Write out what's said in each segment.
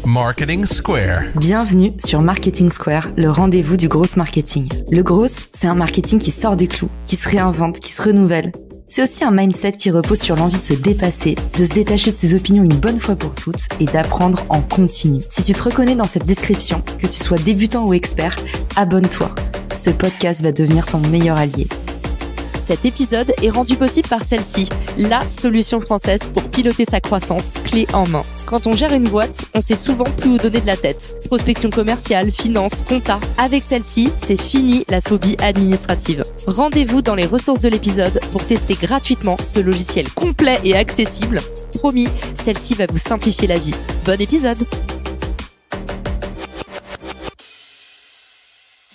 Marketing Square. Bienvenue sur Marketing Square, le rendez-vous du gros marketing. Le gros, c'est un marketing qui sort des clous, qui se réinvente, qui se renouvelle. C'est aussi un mindset qui repose sur l'envie de se dépasser, de se détacher de ses opinions une bonne fois pour toutes et d'apprendre en continu. Si tu te reconnais dans cette description, que tu sois débutant ou expert, abonne-toi. Ce podcast va devenir ton meilleur allié. Cet épisode est rendu possible par celle-ci, la solution française pour piloter sa croissance clé en main. Quand on gère une boîte, on sait souvent plus où donner de la tête. Prospection commerciale, finance, compta. Avec celle-ci, c'est fini la phobie administrative. Rendez-vous dans les ressources de l'épisode pour tester gratuitement ce logiciel complet et accessible. Promis, celle-ci va vous simplifier la vie. Bon épisode!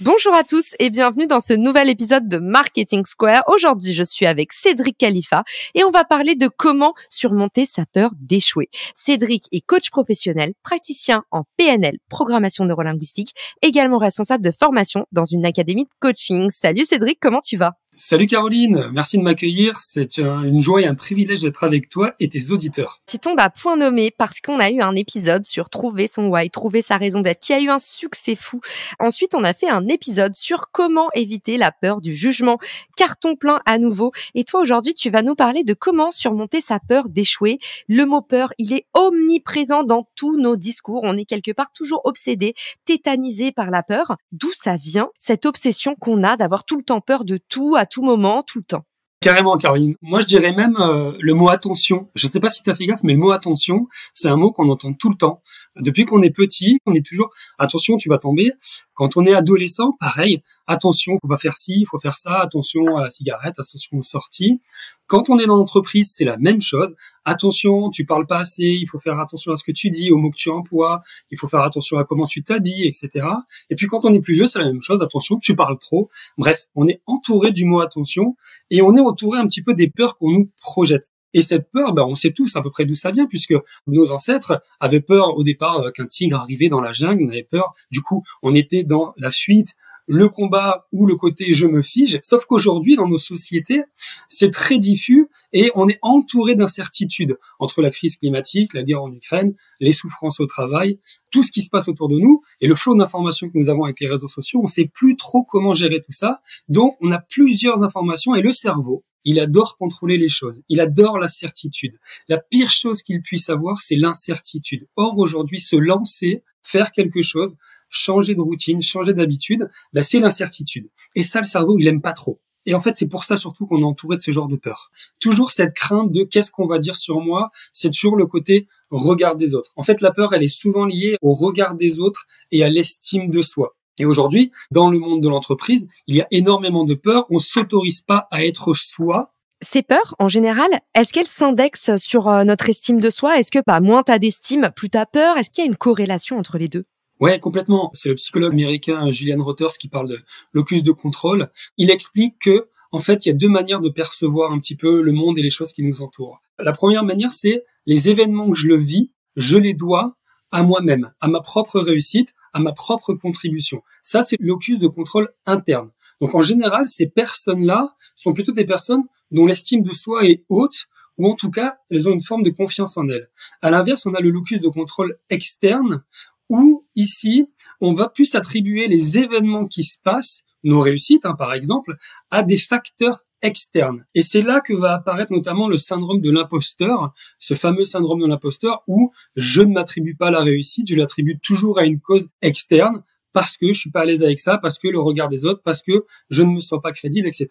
Bonjour à tous et bienvenue dans ce nouvel épisode de Marketing Square. Aujourd'hui, je suis avec Cédric Khalifa et on va parler de comment surmonter sa peur d'échouer. Cédric est coach professionnel, praticien en PNL, programmation neurolinguistique, également responsable de formation dans une académie de coaching. Salut Cédric, comment tu vas ? Salut Caroline, merci de m'accueillir. C'est une joie et un privilège d'être avec toi et tes auditeurs. Tu tombes à point nommé parce qu'on a eu un épisode sur trouver son why, trouver sa raison d'être, qui a eu un succès fou. Ensuite, on a fait un épisode sur comment éviter la peur du jugement. Carton plein à nouveau. Et toi, aujourd'hui, tu vas nous parler de comment surmonter sa peur d'échouer. Le mot peur, il est omniprésent dans tous nos discours. On est quelque part toujours obsédé, tétanisé par la peur. D'où ça vient, cette obsession qu'on a d'avoir tout le temps peur de tout, à tout moment, tout le temps? Carrément, Caroline. Moi, je dirais même le mot attention. Je sais pas si tu as fait gaffe, mais le mot attention, c'est un mot qu'on entend tout le temps. Depuis qu'on est petit, on est toujours attention, tu vas tomber. Quand on est adolescent, pareil, attention, faut pas faire ci, faut faire ça, attention à la cigarette, attention aux sorties. Quand on est dans l'entreprise, c'est la même chose. Attention, tu parles pas assez, il faut faire attention à ce que tu dis, aux mots que tu emploies, il faut faire attention à comment tu t'habilles, etc. Et puis quand on est plus vieux, c'est la même chose. Attention, tu parles trop. Bref, on est entouré du mot attention et on est entouré un petit peu des peurs qu'on nous projette. Et cette peur, on sait tous à peu près d'où ça vient, puisque nos ancêtres avaient peur au départ qu'un tigre arrivait dans la jungle, on avait peur, du coup, on était dans la fuite, le combat ou le côté je me fige, sauf qu'aujourd'hui, dans nos sociétés, c'est très diffus et on est entouré d'incertitudes entre la crise climatique, la guerre en Ukraine, les souffrances au travail, tout ce qui se passe autour de nous et le flot d'informations que nous avons avec les réseaux sociaux, on sait plus trop comment gérer tout ça, donc on a plusieurs informations et le cerveau, il adore contrôler les choses. Il adore la certitude. La pire chose qu'il puisse avoir, c'est l'incertitude. Or, aujourd'hui, se lancer, faire quelque chose, changer de routine, changer d'habitude, c'est l'incertitude. Et ça, le cerveau, il aime pas trop. Et en fait, c'est pour ça surtout qu'on est entouré de ce genre de peur. Toujours cette crainte de qu'est-ce qu'on va dire sur moi, c'est toujours le côté regard des autres. En fait, la peur, elle est souvent liée au regard des autres et à l'estime de soi. Et aujourd'hui, dans le monde de l'entreprise, il y a énormément de peurs. On s'autorise pas à être soi. Ces peurs, en général, est-ce qu'elles s'indexent sur notre estime de soi? Est-ce que moins t'as d'estime, plus t'as peur? Est-ce qu'il y a une corrélation entre les deux? Ouais, complètement. C'est le psychologue américain Julian Reuters qui parle de locus de contrôle. Il explique que, en fait, il y a deux manières de percevoir un petit peu le monde et les choses qui nous entourent. La première manière, c'est les événements que je le vis, je les dois à moi-même, à ma propre réussite, à ma propre contribution. Ça, c'est le locus de contrôle interne. Donc, en général, ces personnes-là sont plutôt des personnes dont l'estime de soi est haute, ou en tout cas, elles ont une forme de confiance en elles. À l'inverse, on a le locus de contrôle externe, où ici, on va plus attribuer les événements qui se passent, nos réussites, par exemple, à des facteurs externes. Et c'est là que va apparaître notamment le syndrome de l'imposteur, ce fameux syndrome de l'imposteur où je ne m'attribue pas la réussite, je l'attribue toujours à une cause externe parce que je suis pas à l'aise avec ça, parce que le regard des autres, parce que je ne me sens pas crédible, etc.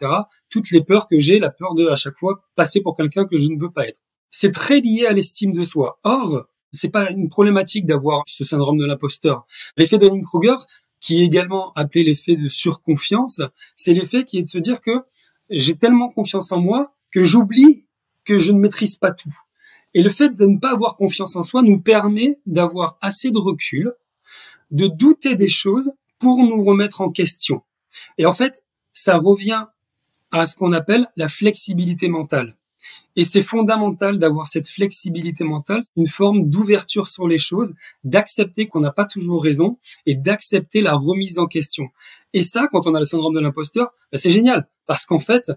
Toutes les peurs que j'ai, la peur de à chaque fois passer pour quelqu'un que je ne veux pas être. C'est très lié à l'estime de soi. Or, c'est pas une problématique d'avoir ce syndrome de l'imposteur. L'effet de Dunning-Kruger, qui est également appelé l'effet de surconfiance, c'est l'effet qui est de se dire que j'ai tellement confiance en moi que j'oublie que je ne maîtrise pas tout. Et le fait de ne pas avoir confiance en soi nous permet d'avoir assez de recul, de douter des choses pour nous remettre en question. Et en fait, ça revient à ce qu'on appelle la flexibilité mentale. Et c'est fondamental d'avoir cette flexibilité mentale, une forme d'ouverture sur les choses, d'accepter qu'on n'a pas toujours raison et d'accepter la remise en question. Et ça, quand on a le syndrome de l'imposteur, c'est génial parce qu'en fait,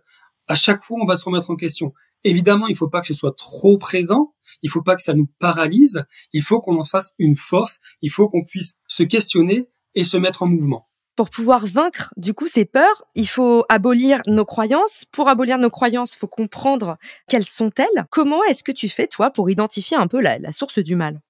à chaque fois, on va se remettre en question. Évidemment, il faut pas que ce soit trop présent, il faut pas que ça nous paralyse, il faut qu'on en fasse une force, il faut qu'on puisse se questionner et se mettre en mouvement. Pour pouvoir vaincre, du coup, ces peurs, il faut abolir nos croyances. Pour abolir nos croyances, il faut comprendre quelles sont-elles. Comment est-ce que tu fais, toi, pour identifier un peu la source du mal?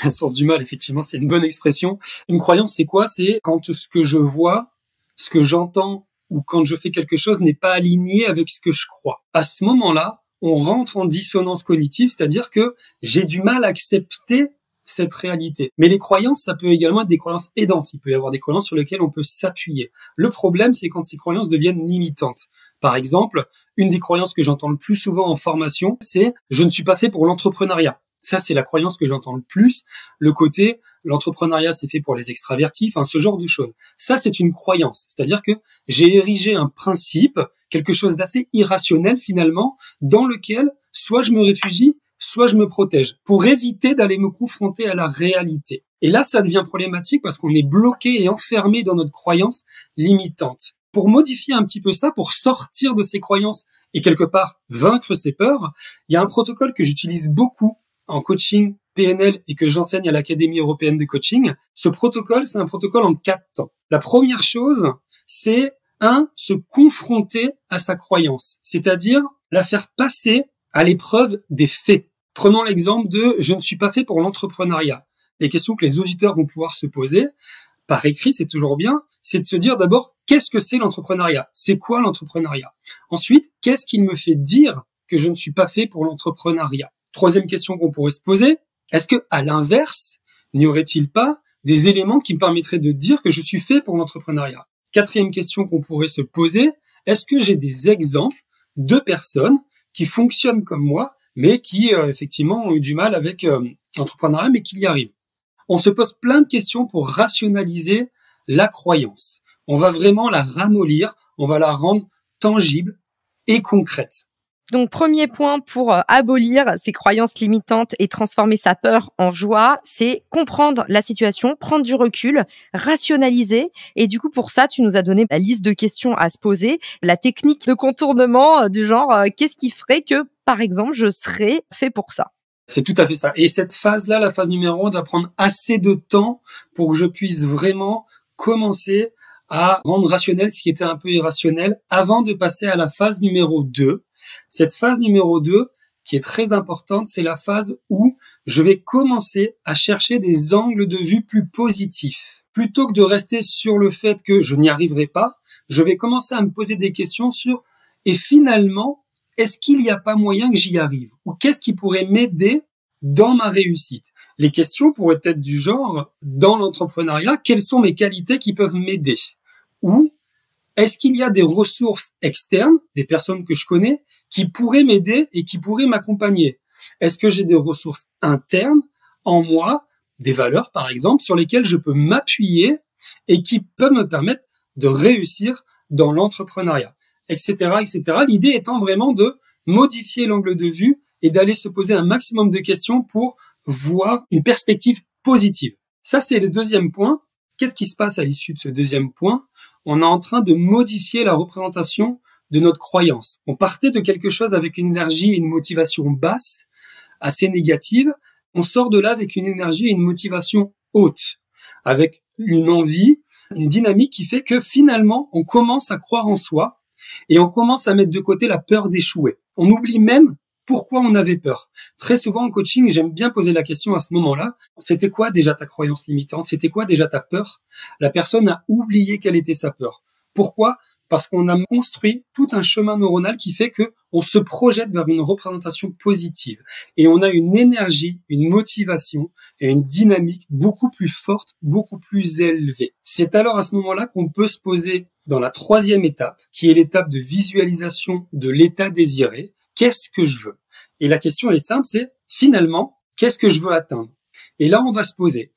La source du mal, effectivement, c'est une bonne expression. Une croyance, c'est quoi? C'est quand ce que je vois, ce que j'entends, ou quand je fais quelque chose n'est pas aligné avec ce que je crois. À ce moment-là, on rentre en dissonance cognitive, c'est-à-dire que j'ai du mal à accepter cette réalité. Mais les croyances, ça peut également être des croyances aidantes. Il peut y avoir des croyances sur lesquelles on peut s'appuyer. Le problème, c'est quand ces croyances deviennent limitantes. Par exemple, une des croyances que j'entends le plus souvent en formation, c'est « je ne suis pas fait pour l'entrepreneuriat ». Ça, c'est la croyance que j'entends le plus. Le côté « l'entrepreneuriat, c'est fait pour les extravertis », enfin, ce genre de choses. Ça, c'est une croyance. C'est-à-dire que j'ai érigé un principe, quelque chose d'assez irrationnel finalement, dans lequel soit je me réfugie, soit je me protège, pour éviter d'aller me confronter à la réalité. Et là, ça devient problématique parce qu'on est bloqué et enfermé dans notre croyance limitante. Pour modifier un petit peu ça, pour sortir de ces croyances et quelque part vaincre ces peurs, il y a un protocole que j'utilise beaucoup en coaching PNL et que j'enseigne à l'Académie européenne de coaching. Ce protocole, c'est un protocole en 4 temps. La première chose, c'est se confronter à sa croyance, c'est-à-dire la faire passer à l'épreuve des faits. Prenons l'exemple de « je ne suis pas fait pour l'entrepreneuriat ». Les questions que les auditeurs vont pouvoir se poser, par écrit, c'est toujours bien, c'est de se dire d'abord « qu'est-ce que c'est l'entrepreneuriat ? C'est quoi l'entrepreneuriat ?» Ensuite, qu'est-ce qui me fait dire que je ne suis pas fait pour l'entrepreneuriat ? Troisième question qu'on pourrait se poser, est-ce que à l'inverse, n'y aurait-il pas des éléments qui me permettraient de dire que je suis fait pour l'entrepreneuriat ? Quatrième question qu'on pourrait se poser, est-ce que j'ai des exemples de personnes qui fonctionnent comme moi, mais qui effectivement ont eu du mal avec l'entrepreneuriat, mais qui y arrivent. On se pose plein de questions pour rationaliser la croyance. On va vraiment la ramollir, on va la rendre tangible et concrète. Donc, premier point pour abolir ces croyances limitantes et transformer sa peur en joie, c'est comprendre la situation, prendre du recul, rationaliser. Et du coup, pour ça, tu nous as donné la liste de questions à se poser, la technique de contournement du genre qu'est-ce qui ferait que, par exemple, je serais fait pour ça? C'est tout à fait ça. Et cette phase-là, la phase numéro 1, doit prendre assez de temps pour que je puisse vraiment commencer à rendre rationnel ce qui était un peu irrationnel avant de passer à la phase numéro 2. Cette phase numéro 2, qui est très importante, c'est la phase où je vais commencer à chercher des angles de vue plus positifs. Plutôt que de rester sur le fait que je n'y arriverai pas, je vais commencer à me poser des questions sur « et finalement, est-ce qu'il n'y a pas moyen que j'y arrive ? Ou qu'est-ce qui pourrait m'aider dans ma réussite ?» Les questions pourraient être du genre « dans l'entrepreneuriat, quelles sont mes qualités qui peuvent m'aider ?» Ou est-ce qu'il y a des ressources externes, des personnes que je connais, qui pourraient m'aider et qui pourraient m'accompagner? Est-ce que j'ai des ressources internes en moi, des valeurs par exemple, sur lesquelles je peux m'appuyer et qui peuvent me permettre de réussir dans l'entrepreneuriat, etc., etc. L'idée étant vraiment de modifier l'angle de vue et d'aller se poser un maximum de questions pour voir une perspective positive. Ça, c'est le deuxième point. Qu'est-ce qui se passe à l'issue de ce deuxième point? On est en train de modifier la représentation de notre croyance. On partait de quelque chose avec une énergie et une motivation basse, assez négative. On sort de là avec une énergie et une motivation haute, avec une envie, une dynamique qui fait que finalement, on commence à croire en soi et on commence à mettre de côté la peur d'échouer. On oublie même pourquoi on avait peur. Très souvent en coaching, j'aime bien poser la question à ce moment-là. C'était quoi déjà ta croyance limitante? C'était quoi déjà ta peur? La personne a oublié quelle était sa peur. Pourquoi? Parce qu'on a construit tout un chemin neuronal qui fait que on se projette vers une représentation positive. Et on a une énergie, une motivation et une dynamique beaucoup plus forte, beaucoup plus élevée. C'est alors à ce moment-là qu'on peut se poser dans la troisième étape, qui est l'étape de visualisation de l'état désiré. Qu'est-ce que je veux? Et la question est simple, c'est finalement, qu'est-ce que je veux atteindre? Et là, on va se poser,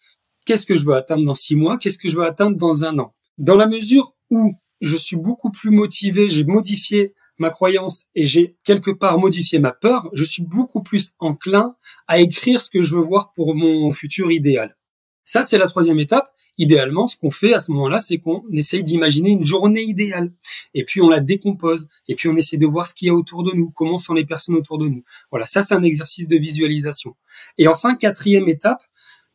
qu'est-ce que je veux atteindre dans 6 mois? Qu'est-ce que je veux atteindre dans 1 an? Dans la mesure où je suis beaucoup plus motivé, j'ai modifié ma croyance et j'ai quelque part modifié ma peur, je suis beaucoup plus enclin à écrire ce que je veux voir pour mon futur idéal. Ça, c'est la troisième étape. Idéalement, ce qu'on fait à ce moment-là, c'est qu'on essaye d'imaginer une journée idéale. Et puis, on la décompose. Et puis, on essaie de voir ce qu'il y a autour de nous, comment sont les personnes autour de nous. Voilà, ça, c'est un exercice de visualisation. Et enfin, quatrième étape,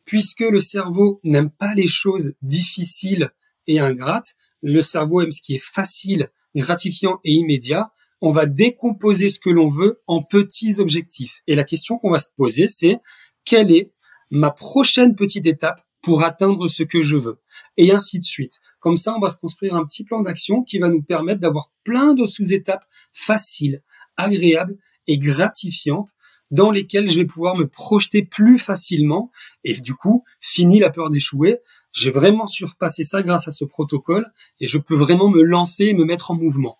puisque le cerveau n'aime pas les choses difficiles et ingrates, le cerveau aime ce qui est facile, gratifiant et immédiat, on va décomposer ce que l'on veut en petits objectifs. Et la question qu'on va se poser, c'est quelle est ma prochaine petite étape pour atteindre ce que je veux, et ainsi de suite. Comme ça, on va se construire un petit plan d'action qui va nous permettre d'avoir plein de sous-étapes faciles, agréables et gratifiantes dans lesquelles je vais pouvoir me projeter plus facilement. Et du coup, fini la peur d'échouer. J'ai vraiment surpassé ça grâce à ce protocole et je peux vraiment me lancer et me mettre en mouvement.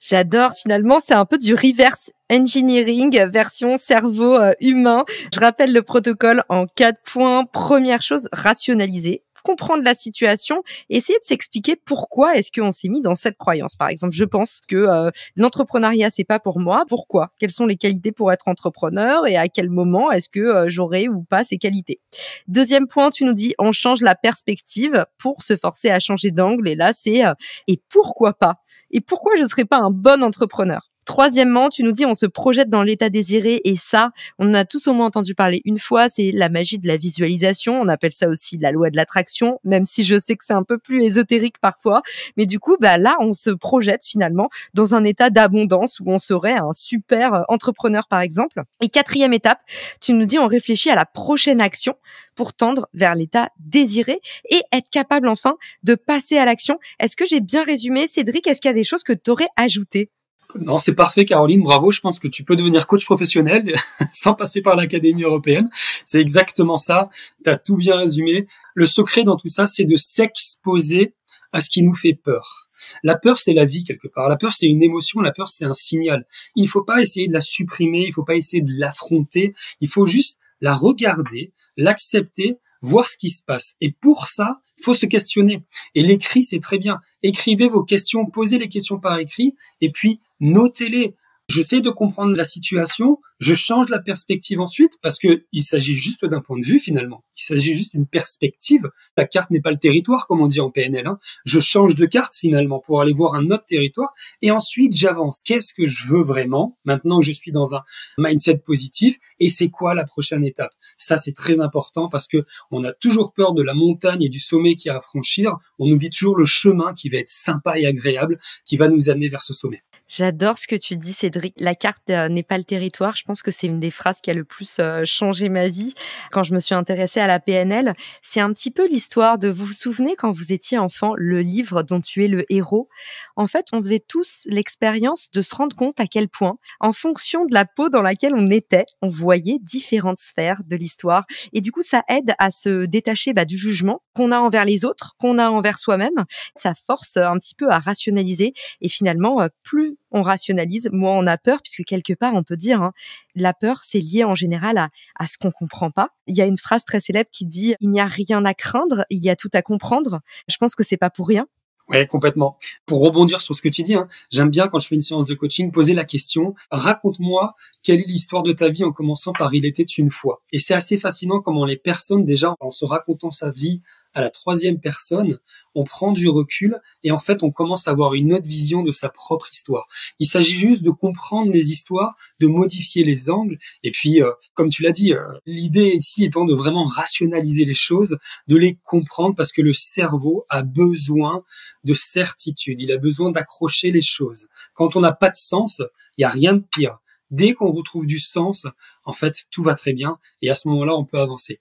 J'adore. Finalement, c'est un peu du reverse engineering version cerveau humain. Je rappelle le protocole en 4 points. Première chose, rationaliser, comprendre la situation, essayer de s'expliquer pourquoi est-ce qu'on s'est mis dans cette croyance. Par exemple, je pense que l'entrepreneuriat, c'est pas pour moi. Pourquoi? Quelles sont les qualités pour être entrepreneur et à quel moment est-ce que j'aurai ou pas ces qualités? Deuxième point, tu nous dis, on change la perspective pour se forcer à changer d'angle. Et là, c'est et pourquoi pas? Et pourquoi je serais pas un bon entrepreneur? Troisièmement, tu nous dis on se projette dans l'état désiré et ça, on en a tous au moins entendu parler une fois, c'est la magie de la visualisation. On appelle ça aussi la loi de l'attraction, même si je sais que c'est un peu plus ésotérique parfois. Mais du coup, là, on se projette finalement dans un état d'abondance où on serait un super entrepreneur par exemple. Et quatrième étape, tu nous dis on réfléchit à la prochaine action pour tendre vers l'état désiré et être capable enfin de passer à l'action. Est-ce que j'ai bien résumé, Cédric? Est-ce qu'il y a des choses que tu aurais ajoutées? Non, c'est parfait, Caroline. Bravo. Je pense que tu peux devenir coach professionnel sans passer par l'Académie européenne. C'est exactement ça. Tu as tout bien résumé. Le secret dans tout ça, c'est de s'exposer à ce qui nous fait peur. La peur, c'est la vie quelque part. La peur, c'est une émotion. La peur, c'est un signal. Il ne faut pas essayer de la supprimer. Il ne faut pas essayer de l'affronter. Il faut juste la regarder, l'accepter, voir ce qui se passe. Et pour ça, il faut se questionner. Et l'écrit, c'est très bien. Écrivez vos questions, posez les questions par écrit, et puis notez-les. J'essaie de comprendre la situation, je change la perspective ensuite, parce que il s'agit juste d'un point de vue finalement. Il s'agit juste d'une perspective. La carte n'est pas le territoire, comme on dit en PNL. Je change de carte finalement pour aller voir un autre territoire, et ensuite j'avance. Qu'est-ce que je veux vraiment maintenant que je suis dans un mindset positif, et c'est quoi la prochaine étape? Ça, c'est très important parce que on a toujours peur de la montagne et du sommet qu'il y a à franchir. On oublie toujours le chemin qui va être sympa et agréable, qui va nous amener vers ce sommet. J'adore ce que tu dis, Cédric. La carte n'est pas le territoire. Je pense que c'est une des phrases qui a le plus changé ma vie quand je me suis intéressée à la PNL. C'est un petit peu l'histoire de, vous vous souvenez quand vous étiez enfant, le livre dont tu es le héros? En fait, on faisait tous l'expérience de se rendre compte à quel point, en fonction de la peau dans laquelle on était, on voyait différentes sphères de l'histoire. Et du coup, ça aide à se détacher du jugement qu'on a envers les autres, qu'on a envers soi-même. Ça force un petit peu à rationaliser. Et finalement, plus on rationalise, moins on a peur, puisque quelque part, on peut dire, la peur, c'est lié en général à ce qu'on comprend pas. Il y a une phrase très célèbre qui dit « Il n'y a rien à craindre, il y a tout à comprendre ». Je pense que c'est pas pour rien. Ouais, complètement. Pour rebondir sur ce que tu dis, j'aime bien quand je fais une séance de coaching poser la question « Raconte-moi quelle est l'histoire de ta vie en commençant par il était une fois ». Et c'est assez fascinant comment les personnes, déjà, en se racontant sa vie à la troisième personne, on prend du recul et en fait, on commence à avoir une autre vision de sa propre histoire. Il s'agit juste de comprendre les histoires, de modifier les angles et puis, comme tu l'as dit, l'idée ici étant de vraiment rationaliser les choses, de les comprendre parce que le cerveau a besoin de certitude, il a besoin d'accrocher les choses. Quand on n'a pas de sens, il n'y a rien de pire. Dès qu'on retrouve du sens, en fait, tout va très bien et à ce moment-là, on peut avancer.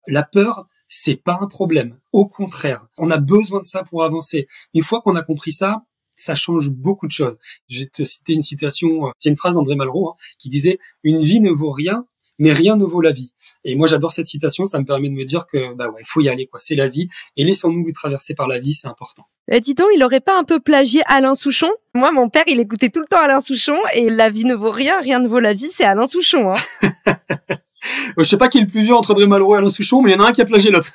La peur, c'est pas un problème. Au contraire, on a besoin de ça pour avancer. Une fois qu'on a compris ça, ça change beaucoup de choses. Je vais te citer une citation, c'est une phrase d'André Malraux qui disait « Une vie ne vaut rien, mais rien ne vaut la vie ». Et moi, j'adore cette citation, ça me permet de me dire que il faut y aller, c'est la vie. Et laissons-nous traverser par la vie, c'est important. Dis donc, il aurait pas un peu plagié Alain Souchon? Moi, mon père, il écoutait tout le temps Alain Souchon et la vie ne vaut rien, rien ne vaut la vie, c'est Alain Souchon. Je sais pas qui est le plus vieux entre André Malraux et Alain Souchon, mais il y en a un qui a plagié l'autre.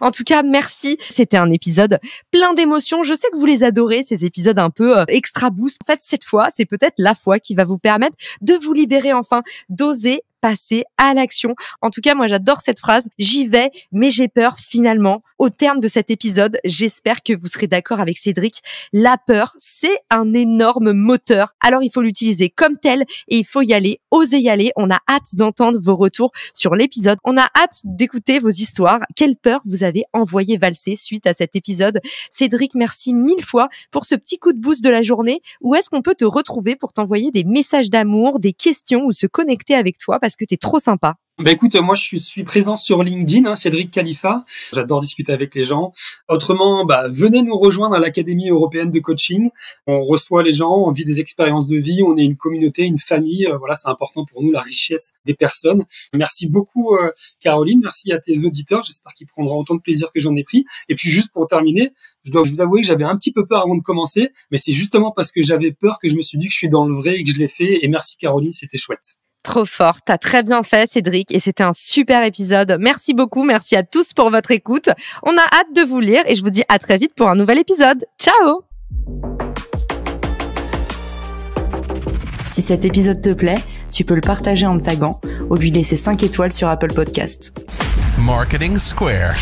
En tout cas, merci. C'était un épisode plein d'émotions. Je sais que vous les adorez, ces épisodes un peu extra boost. En fait, cette fois, c'est peut-être la fois qui va vous permettre de vous libérer enfin, d'oser passer à l'action. En tout cas, moi, j'adore cette phrase. J'y vais, mais j'ai peur finalement. Au terme de cet épisode, j'espère que vous serez d'accord avec Cédric. La peur, c'est un énorme moteur. Alors, il faut l'utiliser comme tel et il faut y aller, oser y aller. On a hâte d'entendre vos retours sur l'épisode. On a hâte d'écouter vos histoires. Quelle peur vous avez envoyé valser suite à cet épisode? Cédric, merci 1000 fois pour ce petit coup de boost de la journée. Où est-ce qu'on peut te retrouver pour t'envoyer des messages d'amour, des questions ou se connecter avec toi parce que t'es trop sympa? Écoute, moi je suis présent sur LinkedIn, Cédric Khalifa. J'adore discuter avec les gens. Autrement, venez nous rejoindre à l'Académie européenne de coaching. On reçoit les gens, on vit des expériences de vie, on est une communauté, une famille. Voilà, c'est important pour nous, la richesse des personnes. Merci beaucoup Caroline, merci à tes auditeurs. J'espère qu'ils prendront autant de plaisir que j'en ai pris. Et puis juste pour terminer, je dois vous avouer que j'avais un petit peu peur avant de commencer, mais c'est justement parce que j'avais peur que je me suis dit que je suis dans le vrai et que je l'ai fait. Et merci Caroline, c'était chouette. Trop fort, t'as très bien fait Cédric et c'était un super épisode. Merci beaucoup, merci à tous pour votre écoute. On a hâte de vous lire et je vous dis à très vite pour un nouvel épisode. Ciao! Si cet épisode te plaît, tu peux le partager en me taguant ou lui laisser 5 étoiles sur Apple Podcast. Marketing Square.